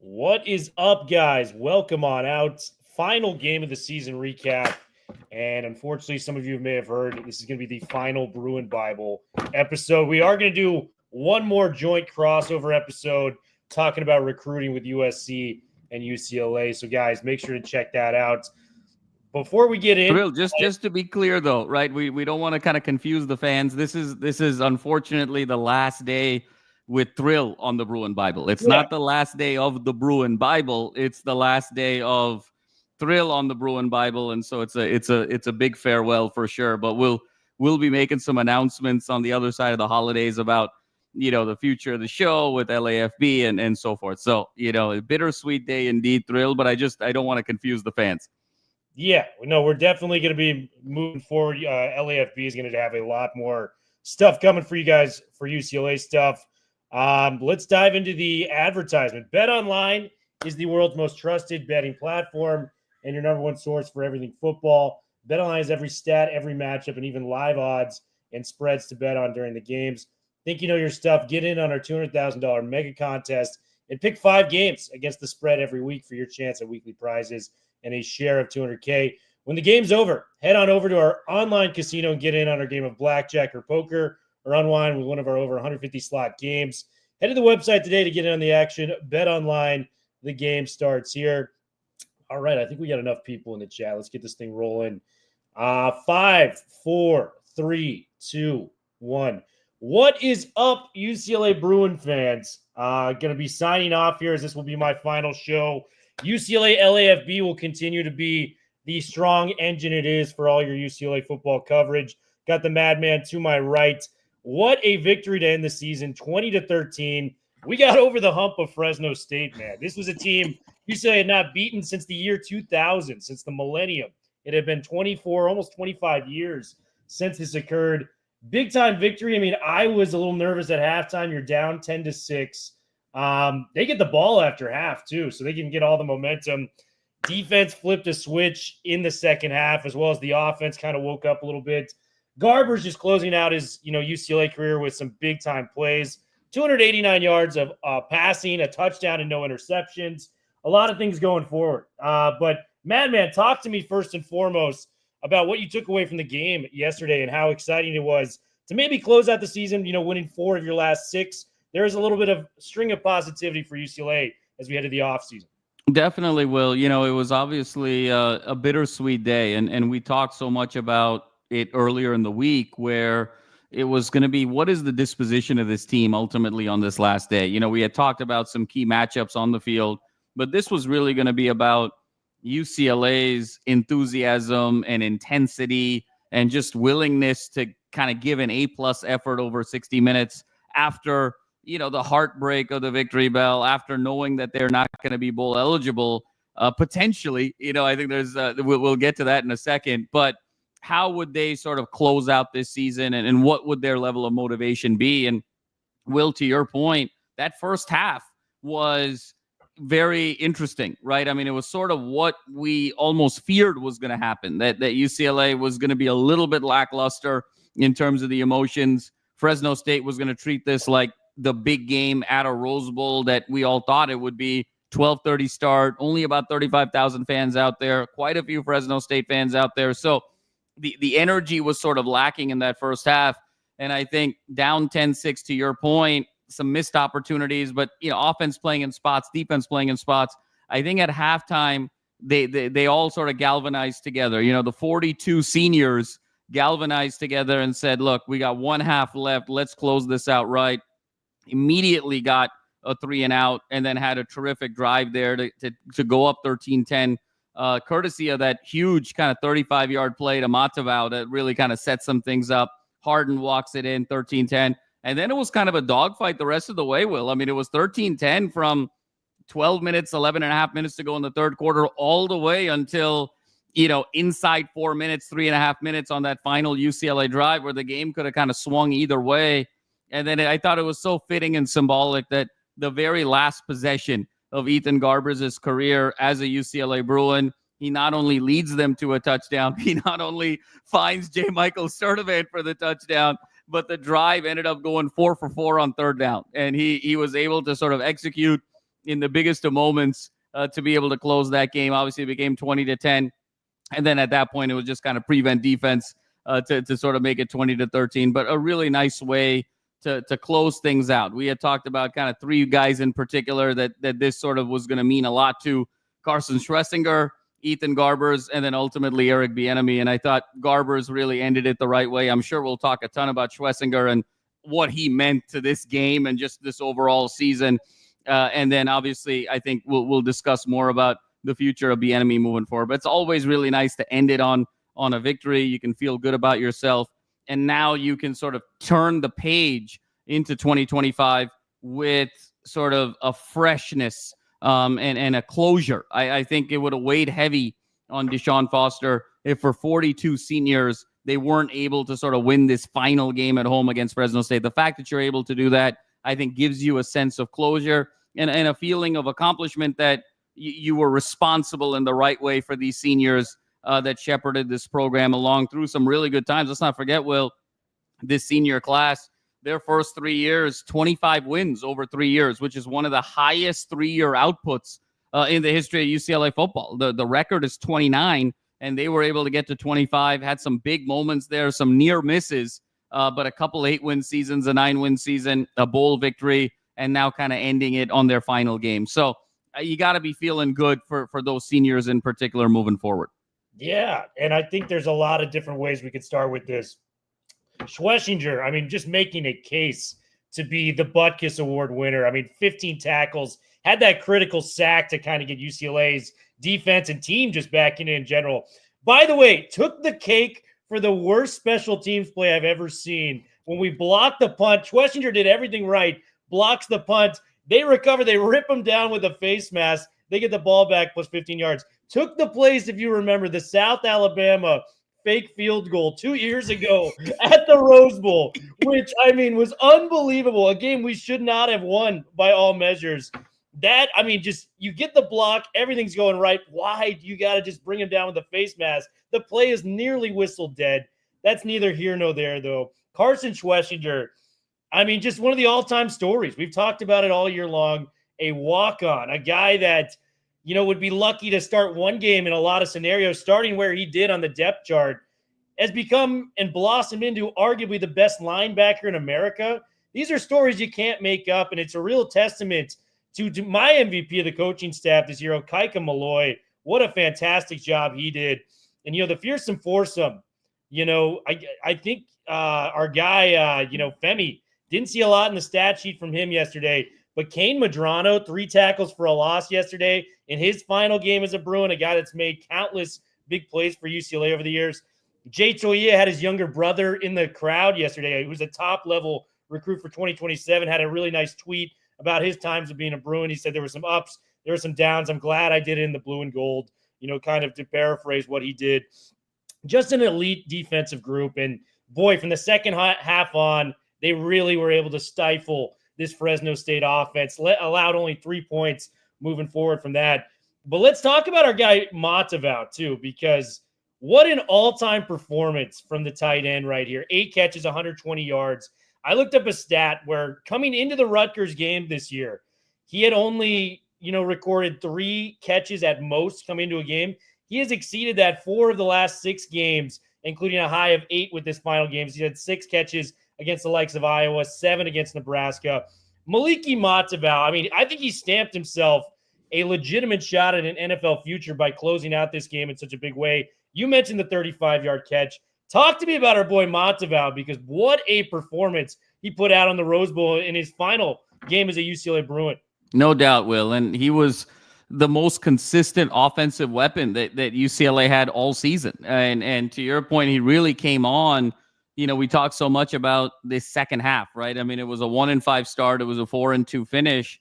What is up, guys? Welcome on out. Final game of the season recap. And unfortunately, some of you may have heard this is going to be the final Bruin Bible episode. We are going to do one more joint crossover episode talking about recruiting with USC and UCLA. So, guys, make sure to check that out. Before we get in, Thrill, just to be clear though, right? We don't want to kind of confuse the fans. This is unfortunately the last day with Thrill on the Bruin Bible. It's not the last day of the Bruin Bible. It's the last day of Thrill on the Bruin Bible, and so it's a big farewell for sure. But we'll be making some announcements on the other side of the holidays about the future of the show with LAFB and so forth. So a bittersweet day indeed, Thrill. But I don't want to confuse the fans. Yeah, no, we're definitely going to be moving forward. LAFB is going to have a lot more stuff coming for you guys for UCLA stuff. Let's dive into the advertisement. BetOnline is the world's most trusted betting platform and your number one source for everything football. BetOnline has every stat, every matchup, and even live odds and spreads to bet on during the games. Think you know your stuff? Get in on our $200,000 mega contest and pick 5 games against the spread every week for your chance at weekly prizes and a share of $200K. When the game's over, head on over to our online casino and get in on our game of blackjack or poker or unwind with one of our over 150 slot games. Head to the website today to get in on the action. Bet online. The game starts here. All right, I think we got enough people in the chat. Let's get this thing rolling. 5, 4, 3, 2, 1. What is up, UCLA Bruin fans? Going to be signing off here as this will be my final show. UCLA LAFB will continue to be the strong engine it is for all your UCLA football coverage. Got the madman to my right. What a victory to end the season, 20-13. We got over the hump of Fresno State, man. This was a team UCLA had not beaten since the year 2000, since the millennium. It had been 24, almost 25 years since this occurred. Big-time victory. I mean, I was a little nervous at halftime. You're down 10-6. They get the ball after half too, so they can get all the momentum. Defense flipped a switch in the second half, as well as the offense kind of woke up a little bit. Garber's just closing out his UCLA career with some big time plays. 289 yards of passing, a touchdown, and no interceptions. A lot of things going forward. But Madman, talk to me first and foremost about what you took away from the game yesterday and how exciting it was to maybe close out the season. Winning 4 of your last 6. There is a little bit of string of positivity for UCLA as we head to the offseason. Definitely will. It was obviously a bittersweet day. And we talked so much about it earlier in the week where it was going to be, what is the disposition of this team ultimately on this last day? We had talked about some key matchups on the field, but this was really going to be about UCLA's enthusiasm and intensity and just willingness to kind of give an A-plus effort over 60 minutes after the heartbreak of the victory bell, after knowing that they're not going to be bowl eligible, potentially. I think there's we'll get to that in a second. But how would they sort of close out this season, and what would their level of motivation be? And Will, to your point, that first half was very interesting, right? I mean, it was sort of what we almost feared was going to happen, that UCLA was going to be a little bit lackluster in terms of the emotions. Fresno State was going to treat this like the big game at a Rose Bowl that we all thought it would be. 12:30 start, only about 35,000 fans out there, quite a few Fresno State fans out there. So the energy was sort of lacking in that first half. And I think down 10-6, to your point, some missed opportunities, but offense playing in spots, defense playing in spots. I think at halftime, they all sort of galvanized together. The 42 seniors galvanized together and said, look, we got one half left. Let's close this out right. Immediately got a 3-and-out and then had a terrific drive there to go up 13-10, courtesy of that huge kind of 35-yard play to Motavao that really kind of set some things up. Harden walks it in 13-10. And then it was kind of a dogfight the rest of the way, Will. I mean, it was 13-10 from 12 minutes, 11 and a half minutes to go in the third quarter, all the way until, inside 4 minutes, 3.5 minutes on that final UCLA drive where the game could have kind of swung either way. And then I thought it was so fitting and symbolic that the very last possession of Ethan Garber's career as a UCLA Bruin, he not only leads them to a touchdown, he not only finds J. Michael Sturdivant for the touchdown, but the drive ended up going 4 for 4 on third down. And he was able to sort of execute in the biggest of moments to be able to close that game. Obviously, it became 20-10. And then at that point, it was just kind of prevent defense to sort of make it 20-13. But a really nice way to close things out. We had talked about kind of three guys in particular that this sort of was going to mean a lot to: Carson Schlesinger, Ethan Garbers, and then ultimately Eric Bieniemy. And I thought Garbers really ended it the right way. I'm sure we'll talk a ton about Schlesinger and what he meant to this game and just this overall season. And then obviously I think we'll discuss more about the future of Bieniemy moving forward. But it's always really nice to end it on a victory. You can feel good about yourself. And now you can sort of turn the page into 2025 with sort of a freshness and a closure. I think it would have weighed heavy on Deshaun Foster if for 42 seniors they weren't able to sort of win this final game at home against Fresno State. The fact that you're able to do that, I think, gives you a sense of closure and a feeling of accomplishment that you were responsible in the right way for these seniors that shepherded this program along through some really good times. Let's not forget, Will, this senior class, their first 3 years, 25 wins over 3 years, which is one of the highest 3-year outputs in the history of UCLA football. The record is 29, and they were able to get to 25, had some big moments there, some near misses, but a couple 8-win seasons, a 9-win season, a bowl victory, and now kind of ending it on their final game. So you got to be feeling good for those seniors in particular moving forward. Yeah, and I think there's a lot of different ways we could start with this. Schlesinger, I mean, just making a case to be the Butkus Award winner. I mean, 15 tackles, had that critical sack to kind of get UCLA's defense and team just back in general. By the way, took the cake for the worst special teams play I've ever seen. When we blocked the punt, Schlesinger did everything right, blocks the punt, they recover, they rip him down with a face mask, they get the ball back plus 15 yards. Took the place, if you remember, the South Alabama fake field goal 2 years ago at the Rose Bowl, which, I mean, was unbelievable. A game we should not have won by all measures. That, I mean, just you get the block, everything's going right. Why do you got to just bring him down with a face mask? The play is nearly whistled dead. That's neither here nor there, though. Carson Schlesinger, I mean, just one of the all-time stories. We've talked about it all year long. A walk-on, a guy that, you know, would be lucky to start one game in a lot of scenarios, starting where he did on the depth chart, has become and blossomed into arguably the best linebacker in America. These are stories you can't make up, and it's a real testament to my MVP of the coaching staff this year, Kaika Malloy. What a fantastic job he did. And, you know, the fearsome foursome, you know, I think our guy, Femi, didn't see a lot in the stat sheet from him yesterday. But Kane Medrano, 3 tackles for a loss yesterday in his final game as a Bruin, a guy that's made countless big plays for UCLA over the years. Jay Choya had his younger brother in the crowd yesterday, who's a top-level recruit for 2027, had a really nice tweet about his times of being a Bruin. He said there were some ups, there were some downs. I'm glad I did it in the blue and gold, you know, kind of to paraphrase what he did. Just an elite defensive group. And, boy, from the second half on, they really were able to stifle this Fresno State offense, allowed only 3 points moving forward from that. But let's talk about our guy Motavao too, because what an all-time performance from the tight end right here. 8 catches, 120 yards. I looked up a stat where coming into the Rutgers game this year, he had only, recorded 3 catches at most coming into a game. He has exceeded that 4 of the last 6 games, including a high of 8 with this final game. He had 6 catches against the likes of Iowa, 7 against Nebraska. Maliki Motavao, I mean, I think he stamped himself a legitimate shot at an NFL future by closing out this game in such a big way. You mentioned the 35-yard catch. Talk to me about our boy Motavao, because what a performance he put out on the Rose Bowl in his final game as a UCLA Bruin. No doubt, Will. And he was the most consistent offensive weapon that UCLA had all season. And to your point, he really came on. We talked so much about this second half, right? I mean, it was a 1-5 start. It was a 4-2 finish.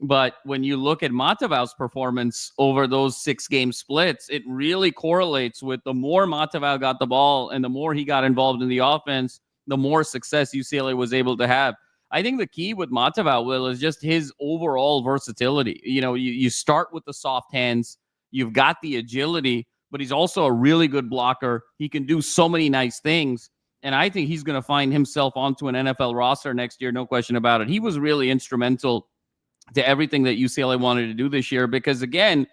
But when you look at Motavao's performance over those 6-game splits, it really correlates with the more Motavao got the ball and the more he got involved in the offense, the more success UCLA was able to have. I think the key with Motavao, Will, is just his overall versatility. You start with the soft hands, you've got the agility, but he's also a really good blocker. He can do so many nice things. And I think he's going to find himself onto an NFL roster next year, no question about it. He was really instrumental to everything that UCLA wanted to do this year. Because again,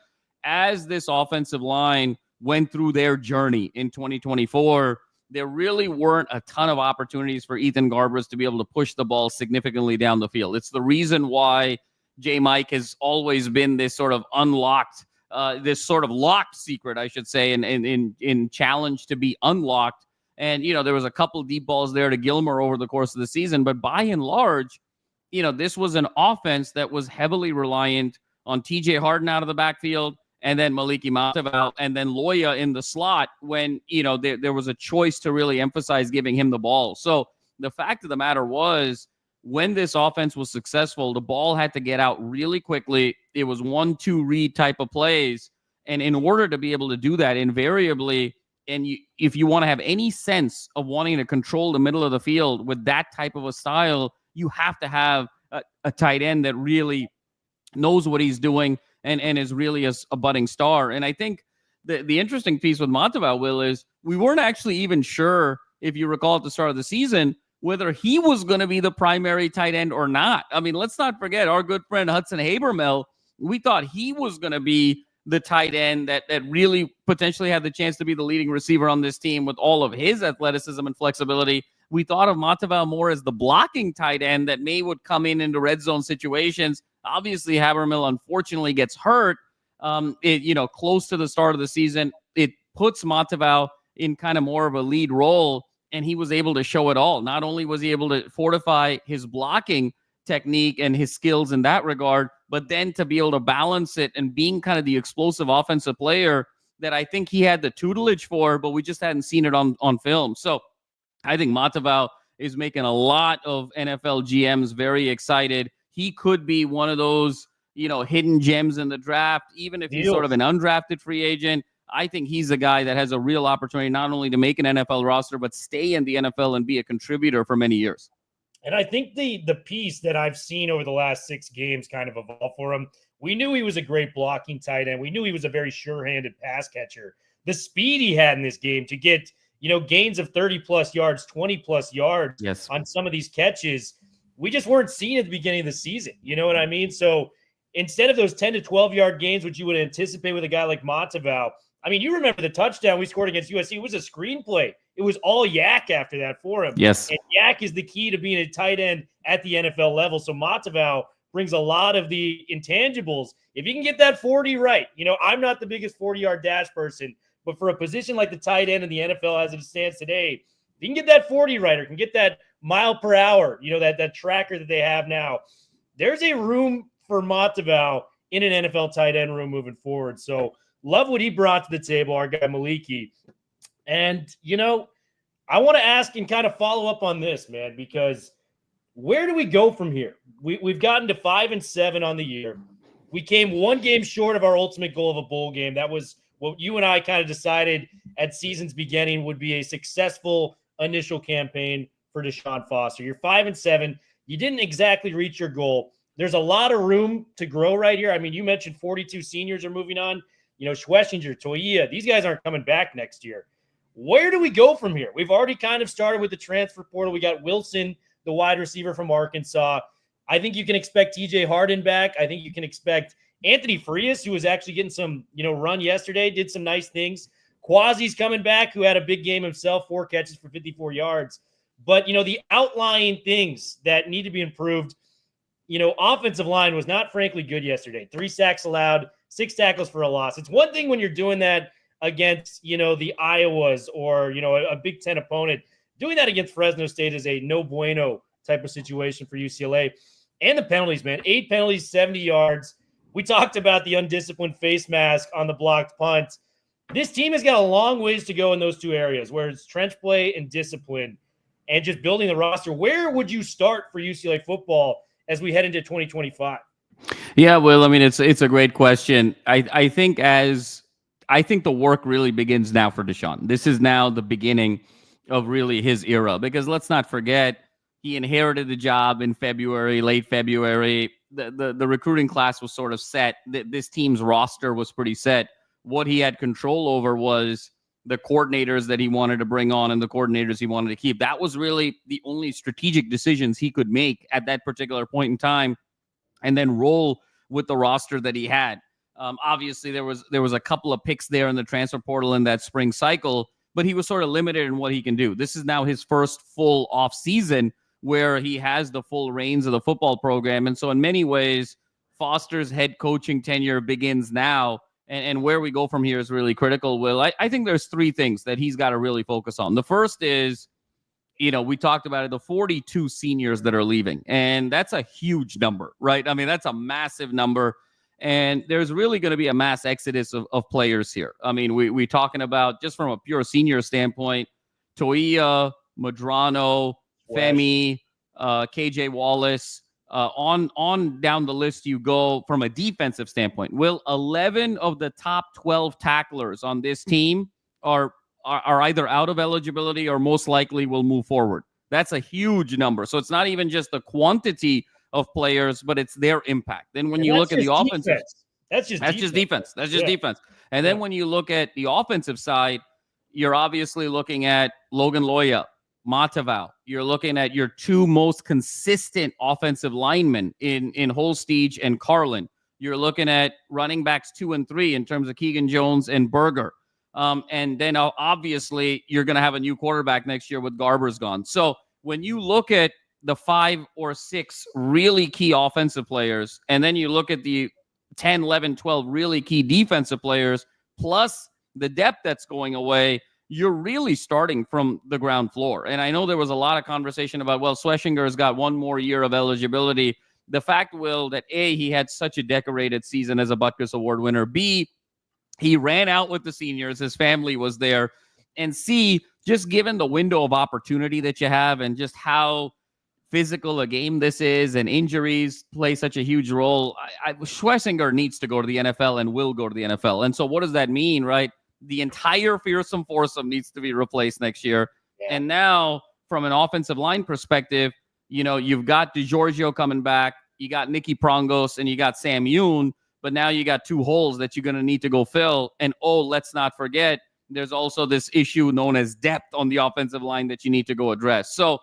as this offensive line went through their journey in 2024, there really weren't a ton of opportunities for Ethan Garbers to be able to push the ball significantly down the field. It's the reason why J. Mike has always been this sort of unlocked, this sort of locked secret, I should say, in challenge to be unlocked. And, there was a couple deep balls there to Gilmer over the course of the season. But by and large, this was an offense that was heavily reliant on TJ Harden out of the backfield, and then Maliki Motavao, and then Loya in the slot when, there was a choice to really emphasize giving him the ball. So the fact of the matter was, when this offense was successful, the ball had to get out really quickly. It was 1-2 read type of plays. And in order to be able to do that, invariably, if you want to have any sense of wanting to control the middle of the field with that type of a style, you have to have a tight end that really knows what he's doing and is really a budding star. And I think the interesting piece with Motavao, Will, is we weren't actually even sure, if you recall at the start of the season, whether he was going to be the primary tight end or not. I mean, let's not forget our good friend Hudson Habermel. We thought he was going to be the tight end that really potentially had the chance to be the leading receiver on this team with all of his athleticism and flexibility. We thought of Motavao more as the blocking tight end that would come into red zone situations. Obviously, Habermill unfortunately gets hurt, close to the start of the season. It puts Motavao in kind of more of a lead role, and he was able to show it all. Not only was he able to fortify his blocking technique and his skills in that regard, but then to be able to balance it and being kind of the explosive offensive player that I think he had the tutelage for, but we just hadn't seen it on film. So I think Motavao is making a lot of NFL GMs very excited. He could be one of those, hidden gems in the draft, even if he's sort of an undrafted free agent. I think he's a guy that has a real opportunity not only to make an NFL roster, but stay in the NFL and be a contributor for many years. And I think the piece that I've seen over the last 6 games kind of evolved for him. We knew he was a great blocking tight end. We knew he was a very sure-handed pass catcher. The speed he had in this game to get, gains of 30-plus yards, 20-plus yards on some of these catches, we just weren't seeing at the beginning of the season. You know what I mean? So instead of those 10 to 12-yard gains, which you would anticipate with a guy like Motavao, I mean, you remember the touchdown we scored against USC. It was a screenplay. It was all Yak after that for him. Yes. And Yak is the key to being a tight end at the NFL level. So Motavao brings a lot of the intangibles. If you can get that 40 right, I'm not the biggest 40-yard dash person, but for a position like the tight end in the NFL as it stands today, if you can get that 40 right or can get that mile per hour, that tracker that they have now, there's a room for Motavao in an NFL tight end room moving forward. So love what he brought to the table, our guy Maliki. And, I want to ask and kind of follow up on this, man, because where do we go from here? We've gotten to 5-7 on the year. We came 1 game short of our ultimate goal of a bowl game. That was what you and I kind of decided at season's beginning would be a successful initial campaign for Deshaun Foster. You're 5-7. You didn't exactly reach your goal. There's a lot of room to grow right here. I mean, you mentioned 42 seniors are moving on. Schwessinger, Toia, these guys aren't coming back next year. Where do we go from here? We've already kind of started with the transfer portal. We got Wilson, the wide receiver from Arkansas. I think you can expect TJ Harden back. I think you can expect Anthony Frias, who was actually getting some, run yesterday, did some nice things. Quasi's coming back, who had a big game himself, 4 catches for 54 yards. But, the outlying things that need to be improved, offensive line was not frankly good yesterday. 3 sacks allowed, 6 tackles for a loss. It's one thing when you're doing that against, the Iowas or, a Big Ten opponent. Doing that against Fresno State is a no bueno type of situation for UCLA. And the penalties, man. 8 penalties, 70 yards. We talked about the undisciplined face mask on the blocked punt. This team has got a long ways to go in those 2 areas, where it's trench play and discipline and just building the roster. Where would you start for UCLA football as we head into 2025? Yeah, well, I mean, it's a great question. I think the work really begins now for Deshaun. This is now the beginning of really his era, because let's not forget, he inherited the job in February, late February. The recruiting class was sort of set. This team's roster was pretty set. What he had control over was the coordinators that he wanted to bring on and the coordinators he wanted to keep. That was really the only strategic decisions he could make at that particular point in time. and then roll with the roster that he had. Obviously, there was a couple of picks there in the transfer portal in that spring cycle, but he was sort of limited in what he can do. This is now his first full off season where he has the full reins of the football program. And so in many ways, Foster's head coaching tenure begins now. And where we go from here is really critical, Will. I think there's three things that he's got to really focus on. The first is, we talked about it, the 42 seniors that are leaving. And that's a huge number, right? I mean, that's a massive number. And there's really going to be a mass exodus of players here. I mean, we're talking about, just from a pure senior standpoint, Toia, Madrano, Femi, KJ Wallace, on down the list you go from a defensive standpoint. Will 11 of the top 12 tacklers on this team are either out of eligibility or most likely will move forward. That's a huge number. So it's not even just the quantity of players, but it's their impact. Then when you look at the offensive, that's just defense. That's just defense. And then when you look at the offensive side, you're obviously looking at Logan Loya, Motavao. You're looking at your two most consistent offensive linemen in Holstige and Carlin. You're looking at running backs 2 and 3 in terms of Keegan Jones and Berger. And then obviously you're going to have a new quarterback next year with Garber's gone. So when you look at the 5 or 6 really key offensive players, and then you look at the 10, 11, 12 really key defensive players, plus the depth that's going away, you're really starting from the ground floor. And I know there was a lot of conversation about, well, Schlesinger has got one more year of eligibility. The fact, Will, that A, he had such a decorated season as a Butkus Award winner. B, he ran out with the seniors. His family was there. And C, just given the window of opportunity that you have and just how physical a game this is, and injuries play such a huge role, Schlesinger needs to go to the NFL and will go to the NFL. And so what does that mean, right? The entire fearsome foursome needs to be replaced next year. Yeah. And now, from an offensive line perspective, you've got DiGiorgio coming back, you got Nicky Prongos, and you got Sam Yoon, but now you got 2 holes that you're going to need to go fill. And let's not forget, there's also this issue known as depth on the offensive line that you need to go address. So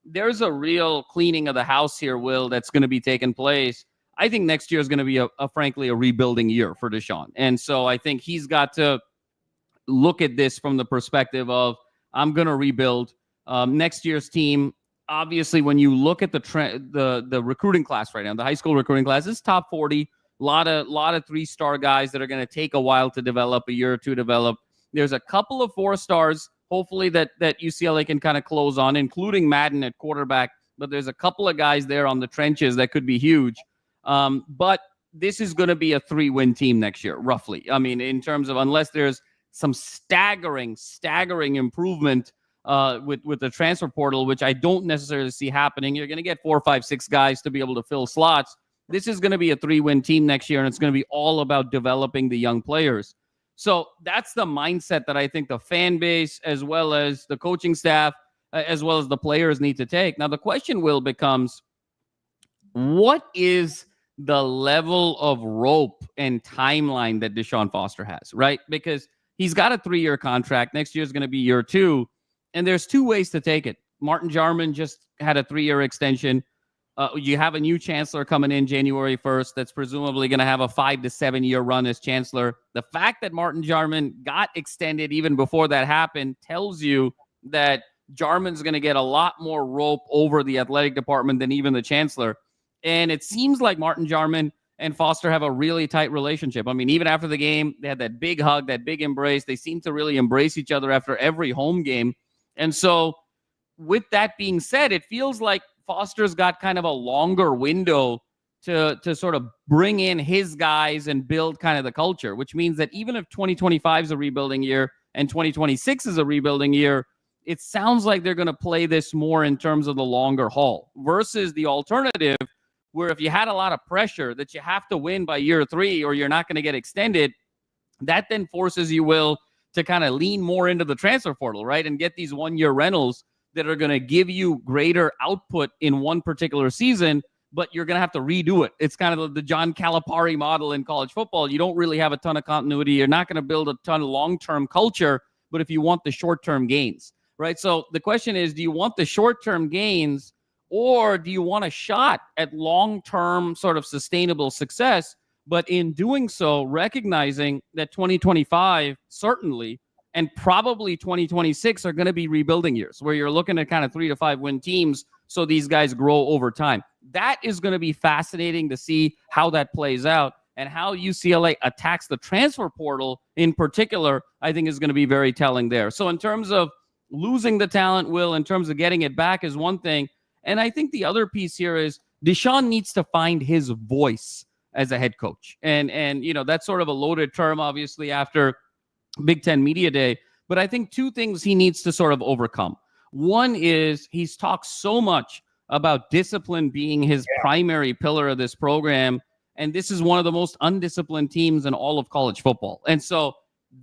there's a real cleaning of the house here, Will, that's going to be taking place. I think next year is going to be frankly a rebuilding year for Deshaun. And so I think he's got to look at this from the perspective of, I'm going to rebuild next year's team. Obviously, when you look at the recruiting class right now, the high school recruiting class is top 40. A lot of 3-star guys that are going to take a while to develop, a year or two to develop. There's a couple of 4-stars, hopefully that UCLA can kind of close on, including Madden at quarterback. But there's a couple of guys there on the trenches that could be huge. But this is going to be a 3-win team next year, roughly. I mean, in terms of, unless there's some staggering improvement with the transfer portal, which I don't necessarily see happening. You're going to get 4, 5, 6 guys to be able to fill slots. This is going to be a 3-win team next year, and it's going to be all about developing the young players. So that's the mindset that I think the fan base, as well as the coaching staff, as well as the players need to take. Now, the question, Will, becomes, what is the level of rope and timeline that Deshaun Foster has, right? Because he's got a 3-year contract. Next year is going to be year 2. And there's 2 ways to take it. Martin Jarman just had a 3-year extension. You have a new chancellor coming in January 1st that's presumably going to have a 5 to 7 year run as chancellor. The fact that Martin Jarman got extended even before that happened tells you that Jarman's going to get a lot more rope over the athletic department than even the chancellor. And it seems like Martin Jarman and Foster have a really tight relationship. I mean, even after the game, they had that big hug, that big embrace. They seem to really embrace each other after every home game. And so with that being said, it feels like Foster's got kind of a longer window to sort of bring in his guys and build kind of the culture, which means that even if 2025 is a rebuilding year and 2026 is a rebuilding year, it sounds like they're going to play this more in terms of the longer haul versus the alternative, where if you had a lot of pressure that you have to win by year 3 or you're not going to get extended, that then forces you, Will, to kind of lean more into the transfer portal, right? And get these 1-year rentals that are going to give you greater output in one particular season, but you're going to have to redo it. It's kind of the John Calipari model in college football. You don't really have a ton of continuity. You're not going to build a ton of long-term culture, but if you want the short-term gains, right? So the question is, do you want the short-term gains, Or do you want a shot at long-term sort of sustainable success? But in doing so, recognizing that 2025 certainly and probably 2026 are going to be rebuilding years where you're looking at kind of 3 to 5 win teams. So these guys grow over time. That is going to be fascinating to see how that plays out, and how UCLA attacks the transfer portal in particular, I think is going to be very telling there. So in terms of losing the talent, Will, in terms of getting it back is one thing. And I think the other piece here is Deshaun needs to find his voice as a head coach. And that's sort of a loaded term, obviously, after Big Ten Media Day. But I think two things he needs to sort of overcome. One is he's talked so much about discipline being his primary pillar of this program. And this is one of the most undisciplined teams in all of college football. And so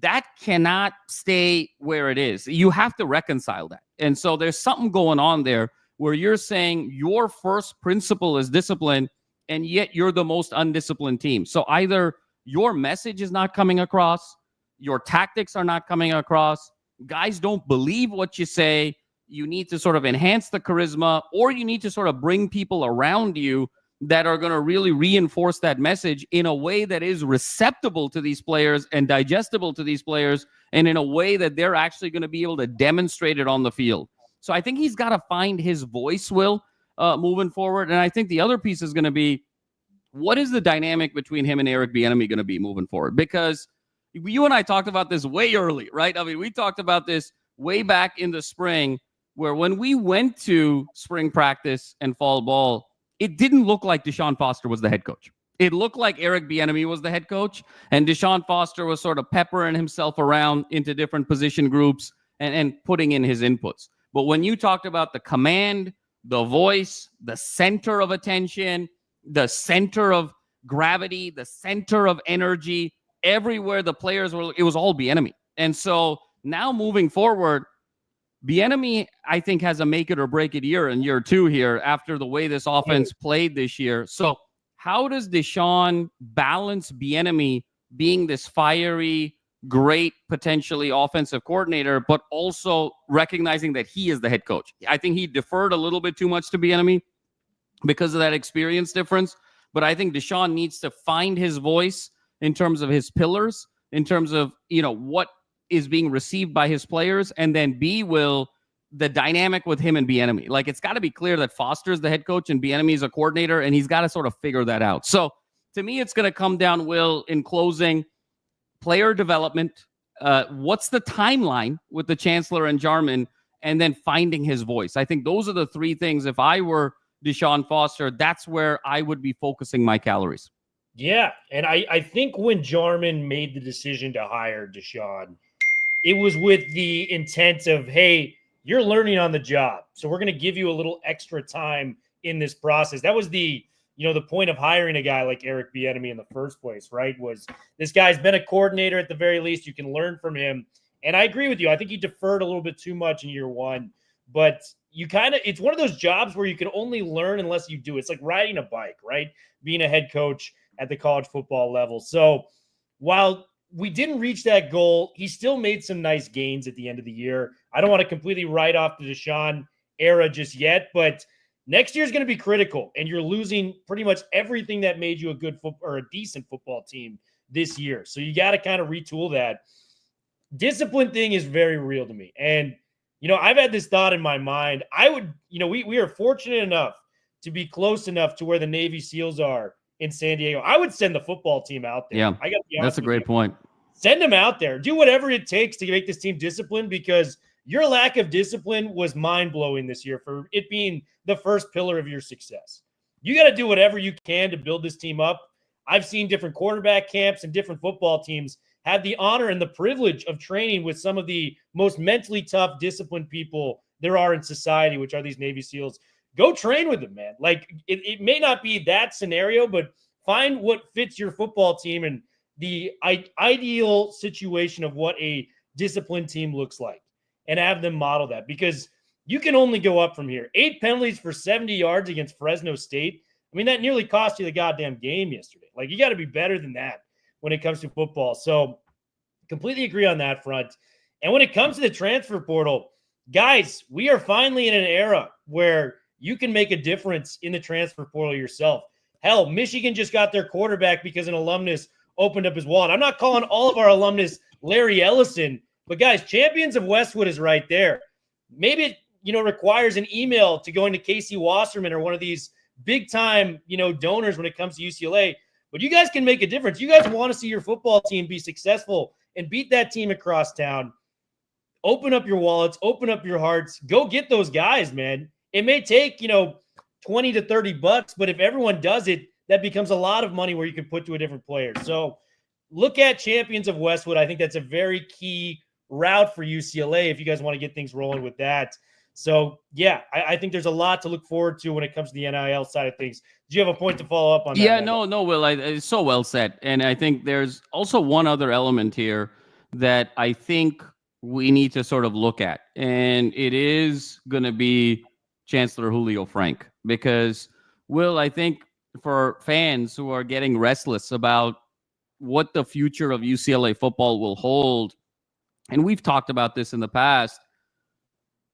that cannot stay where it is. You have to reconcile that. And so there's something going on there where you're saying your first principle is discipline, and yet you're the most undisciplined team. So either your message is not coming across, your tactics are not coming across, guys don't believe what you say, you need to sort of enhance the charisma, or you need to sort of bring people around you that are going to really reinforce that message in a way that is receptible to these players and digestible to these players, and in a way that they're actually going to be able to demonstrate it on the field. So I think he's got to find his voice, Will, moving forward. And I think the other piece is going to be, what is the dynamic between him and Eric Bieniemy going to be moving forward? Because you and I talked about this way early, right? I mean, we talked about this way back in the spring, where when we went to spring practice and fall ball, it didn't look like Deshaun Foster was the head coach. It looked like Eric Bieniemy was the head coach, and Deshaun Foster was sort of peppering himself around into different position groups and putting in his inputs. But when you talked about the command, the voice, the center of attention, the center of gravity, the center of energy, everywhere the players were, it was all Bieniemy. And so now moving forward, Bieniemy, I think, has a make it or break it year in year 2 here after the way this offense played this year. So how does Deshaun balance Bieniemy being this fiery, great, potentially offensive coordinator, but also recognizing that he is the head coach? I think he deferred a little bit too much to Bieniemy because of that experience difference. But I think Deshaun needs to find his voice in terms of his pillars, in terms of, what is being received by his players, and then the dynamic with him and Bieniemy. Like, it's got to be clear that Foster's the head coach and Bieniemy is a coordinator, and he's got to sort of figure that out. So to me, it's going to come down, Will, in closing, player development. What's the timeline with the Chancellor and Jarman, and then finding his voice? I think those are the three things. If I were Deshaun Foster, that's where I would be focusing my calories. Yeah, and I think when Jarman made the decision to hire Deshaun, it was with the intent of, hey, you're learning on the job, so we're going to give you a little extra time in this process. That was the point of hiring a guy like Eric Bieniemy in the first place, right? Was this guy's been a coordinator at the very least. You can learn from him. And I agree with you. I think he deferred a little bit too much in year 1, but it's one of those jobs where you can only learn unless you do. It's like riding a bike, right? Being a head coach at the college football level. So while we didn't reach that goal, he still made some nice gains at the end of the year. I don't want to completely write off the Deshaun era just yet, but next year is going to be critical, and you're losing pretty much everything that made you a good or a decent football team this year. So you got to kind of retool that. Discipline thing is very real to me. And, I've had this thought in my mind. I would, we are fortunate enough to be close enough to where the Navy SEALs are in San Diego. I would send the football team out there. Yeah, that's a great point. Send them out there. Do whatever it takes to make this team disciplined, because your lack of discipline was mind-blowing this year for it being the first pillar of your success. You got to do whatever you can to build this team up. I've seen different quarterback camps and different football teams have the honor and the privilege of training with some of the most mentally tough, disciplined people there are in society, which are these Navy SEALs. Go train with them, man. Like, it may not be that scenario, but find what fits your football team and the ideal situation of what a disciplined team looks like, and have them model that, because you can only go up from here. 8 penalties for 70 yards against Fresno State. I mean, that nearly cost you the goddamn game yesterday. Like, you got to be better than that when it comes to football. So completely agree on that front. And when it comes to the transfer portal, guys, we are finally in an era where you can make a difference in the transfer portal yourself. Hell, Michigan just got their quarterback because an alumnus opened up his wallet. I'm not calling all of our alumnus Larry Ellison, but guys, Champions of Westwood is right there. Maybe it, requires an email to going to Casey Wasserman or one of these big time, donors when it comes to UCLA. But you guys can make a difference. You guys want to see your football team be successful and beat that team across town. Open up your wallets, open up your hearts, go get those guys, man. It may take, 20 to 30 bucks, but if everyone does it, that becomes a lot of money where you can put to a different player. So look at Champions of Westwood. I think that's a very key route for UCLA if you guys want to get things rolling with that. So, yeah, I think there's a lot to look forward to when it comes to the NIL side of things. Do you have a point to follow up on that? Yeah, no, Will. It's so well said. And I think there's also one other element here that I think we need to sort of look at. And it is going to be Chancellor Julio Frank. Because, Will, I think for fans who are getting restless about what the future of UCLA football will hold, and we've talked about this in the past,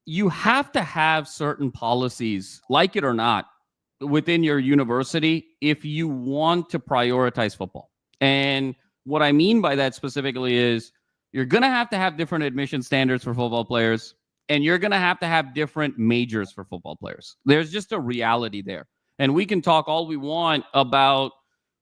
you have to have certain policies, like it or not, within your university if you want to prioritize football. And what I mean by that specifically is you're going to have different admission standards for football players, and you're going to have different majors for football players. There's just a reality there. And we can talk all we want about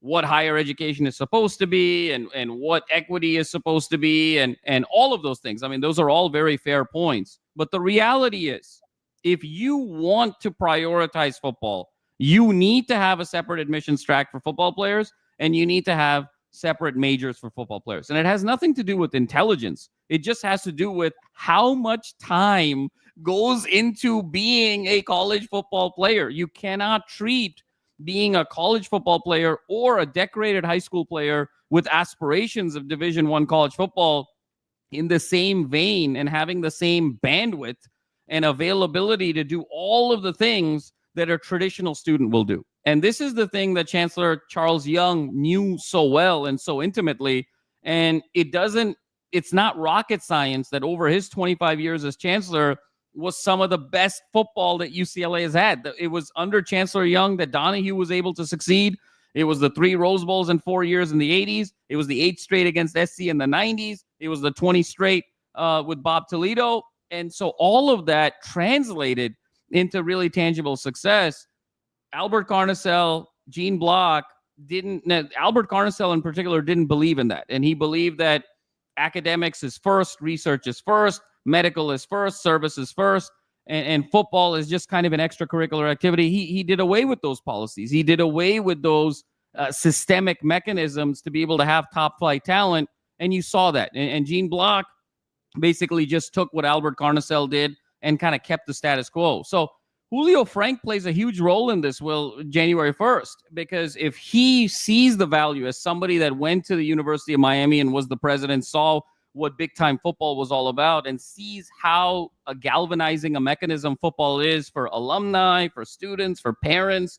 what higher education is supposed to be and what equity is supposed to be and all of those things. I mean, those are all very fair points. But the reality is, if you want to prioritize football, you need to have a separate admissions track for football players, and you need to have separate majors for football players. And it has nothing to do with intelligence. It just has to do with how much time goes into being a college football player. You cannot treat being a college football player or a decorated high school player with aspirations of Division I college football in the same vein and having the same bandwidth and availability to do all of the things that a traditional student will do. And this is the thing that Chancellor Charles Young knew so well and so intimately. And it's not rocket science that over his 25 years as chancellor was some of the best football that UCLA has had. It was under Chancellor Young that Donahue was able to succeed. It was the 3 Rose Bowls in 4 years in the 80s. It was the 8 straight against SC in the 90s. It was the 20 straight with Bob Toledo. And so all of that translated into really tangible success. Albert Carnesel, Gene Block Albert Carnesel in particular didn't believe in that. And he believed that academics is first, research is first, medical is first, service is first, and football is just kind of an extracurricular activity. He did away with those policies. He did away with those systemic mechanisms to be able to have top flight talent. And you saw that. And Gene Block basically just took what Albert Carnesel did and kind of kept the status quo. So Julio Frank plays a huge role in this, January 1st, because if he sees the value as somebody that went to the University of Miami and was the president, saw what big time football was all about, and sees how galvanizing a mechanism football is for alumni, for students, for parents,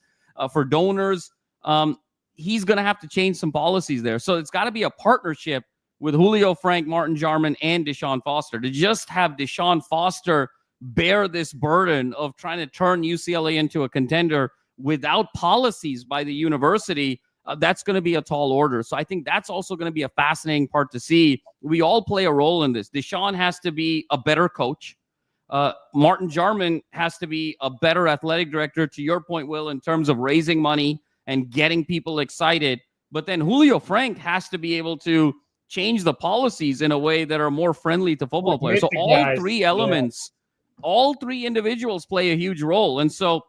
for donors, he's going to have to change some policies there. So it's got to be a partnership with Julio Frank, Martin Jarman, and Deshaun Foster. To just have Deshaun Foster bear this burden of trying to turn UCLA into a contender without policies by the university, that's going to be a tall order. So I think that's also going to be a fascinating part to see. We all play a role in this. Deshaun has to be a better coach. Martin Jarman has to be a better athletic director, to your point, Will, in terms of raising money and getting people excited. But then Julio Frank has to be able to change the policies in a way that are more friendly to football players. So all three elements, all three individuals play a huge role. And so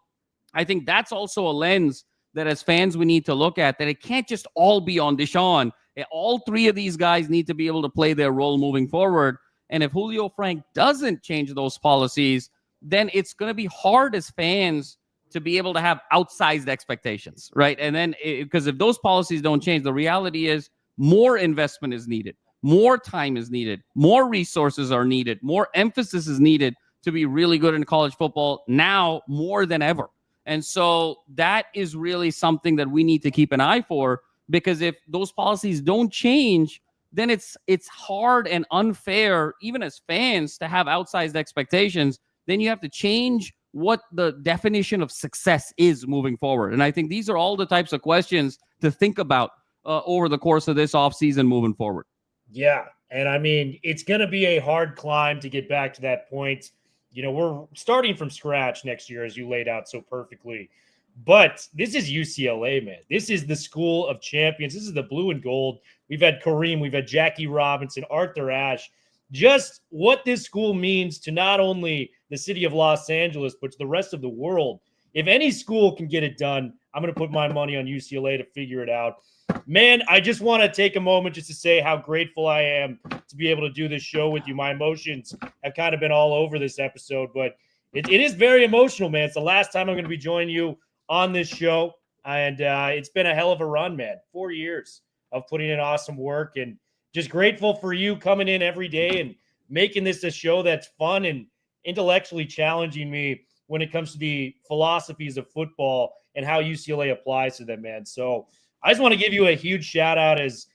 I think that's also a lens that as fans we need to look at, that it can't just all be on Deshaun. All three of these guys need to be able to play their role moving forward. And if Julio Frank doesn't change those policies, then it's going to be hard as fans to be able to have outsized expectations, right? And then because if those policies don't change, the reality is more investment is needed, more time is needed, more resources are needed, more emphasis is needed to be really good in college football now more than ever. And so that is really something that we need to keep an eye for, because if those policies don't change, then it's hard and unfair, even as fans, to have outsized expectations. Then you have to change what the definition of success is moving forward. And I think these are all the types of questions to think about over the course of this offseason moving forward. Yeah. And I mean, it's going to be a hard climb to get back to that point. You know, we're starting from scratch next year, as you laid out so perfectly. But this is UCLA, man. This is the school of champions. This is the blue and gold. We've had Kareem, we've had Jackie Robinson, Arthur Ashe. Just what this school means to not only the city of Los Angeles, but to the rest of the world. If any school can get it done, I'm going to put my money on UCLA to figure it out. Man, I just want to take a moment just to say how grateful I am to be able to do this show with you. My emotions have kind of been all over this episode, but it is very emotional, man. It's the last time I'm going to be joining you on this show, and it's been a hell of a run, man. 4 years of putting in awesome work, and just grateful for you coming in every day and making this a show that's fun and intellectually challenging me when it comes to the philosophies of football and how UCLA applies to them, man. So I just want to give you a huge shout out as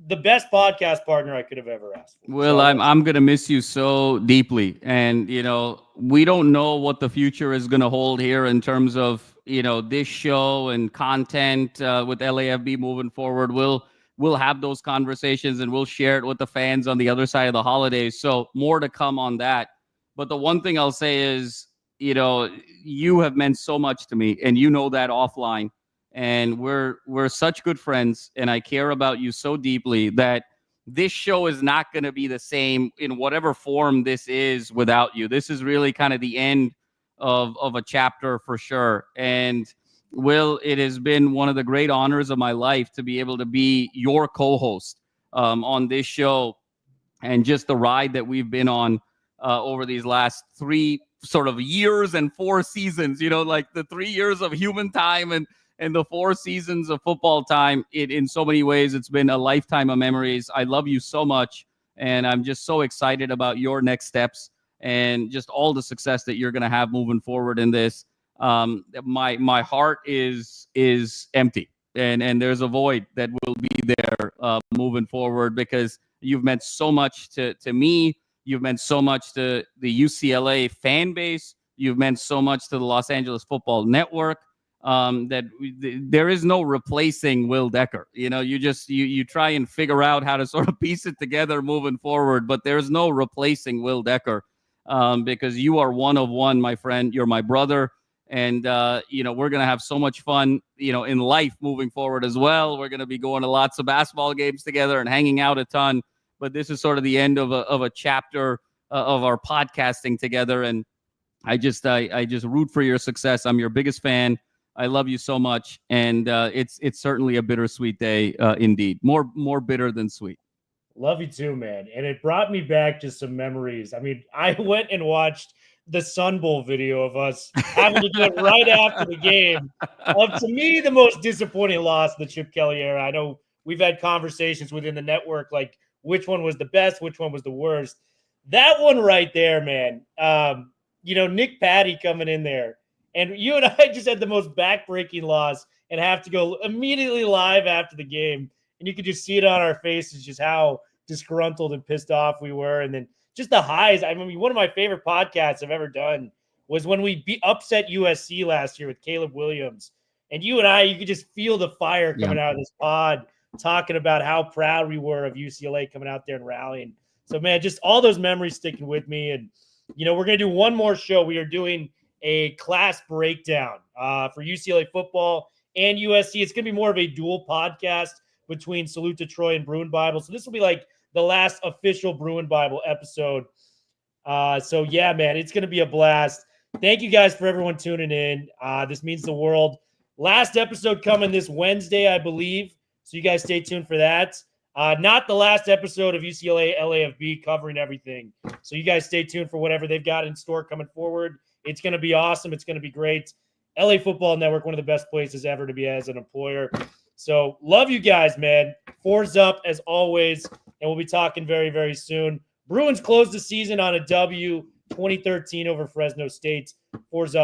the best podcast partner I could have ever asked for. Well, so, I'm going to miss you so deeply. And, you know, we don't know what the future is going to hold here in terms of, you know, this show and content with LAFB moving forward. We'll have those conversations and we'll share it with the fans on the other side of the holidays. So more to come on that. But the one thing I'll say is, you know, you have meant so much to me, and you know that offline. And we're such good friends, and I care about you so deeply that this show is not going to be the same in whatever form this is without you. This is really kind of the end of a chapter for sure. And Will, it has been one of the great honors of my life to be able to be your co-host on this show, and just the ride that we've been on over these last 3 sort of years and 4 seasons, you know, like the 3 years of human time and the 4 seasons of football time. In so many ways, it's been a lifetime of memories. I love you so much, and I'm just so excited about your next steps and just all the success that you're going to have moving forward in this. My heart is empty, and there's a void that will be there moving forward, because you've meant so much to me. You've meant so much to the UCLA fan base. You've meant so much to the Los Angeles Football Network. There is no replacing Will Decker. You know, you try and figure out how to sort of piece it together moving forward, but there's no replacing Will Decker, because you are one of one, my friend. You're my brother, and you know, we're gonna have so much fun, you know, in life moving forward as well. We're gonna be going to lots of basketball games together and hanging out a ton. But this is sort of the end of a chapter of our podcasting together, and I just root for your success. I'm your biggest fan. I love you so much, and it's certainly a bittersweet day, indeed. More bitter than sweet. Love you too, man. And it brought me back to some memories. I mean, I went and watched the Sun Bowl video of us having to do it right after the game of, to me, the most disappointing loss of the Chip Kelly era. I know we've had conversations within the network, like which one was the best, which one was the worst. That one right there, man. You know, Nick Patty coming in there. And you and I just had the most backbreaking loss and have to go immediately live after the game. And you could just see it on our faces, just how disgruntled and pissed off we were. And then just the highs. I mean, one of my favorite podcasts I've ever done was when we upset USC last year with Caleb Williams. And you and I, you could just feel the fire coming out of this pod, talking about how proud we were of UCLA coming out there and rallying. So, man, just all those memories sticking with me. And, you know, we're going to do one more show. We are doing a class breakdown for UCLA football and USC. It's going to be more of a dual podcast between Salute to Troy and Bruin Bible. So this will be like the last official Bruin Bible episode. So, yeah, man, it's going to be a blast. Thank you guys for everyone tuning in. This means the world. Last episode coming this Wednesday, I believe. So you guys stay tuned for that. Not the last episode of UCLA LAFB covering everything. So you guys stay tuned for whatever they've got in store coming forward. It's going to be awesome. It's going to be great. LA Football Network, one of the best places ever to be as an employer. So love you guys, man. 4's up as always. And we'll be talking very, very soon. Bruins closed the season on a W, 2013 over Fresno State. 4's up.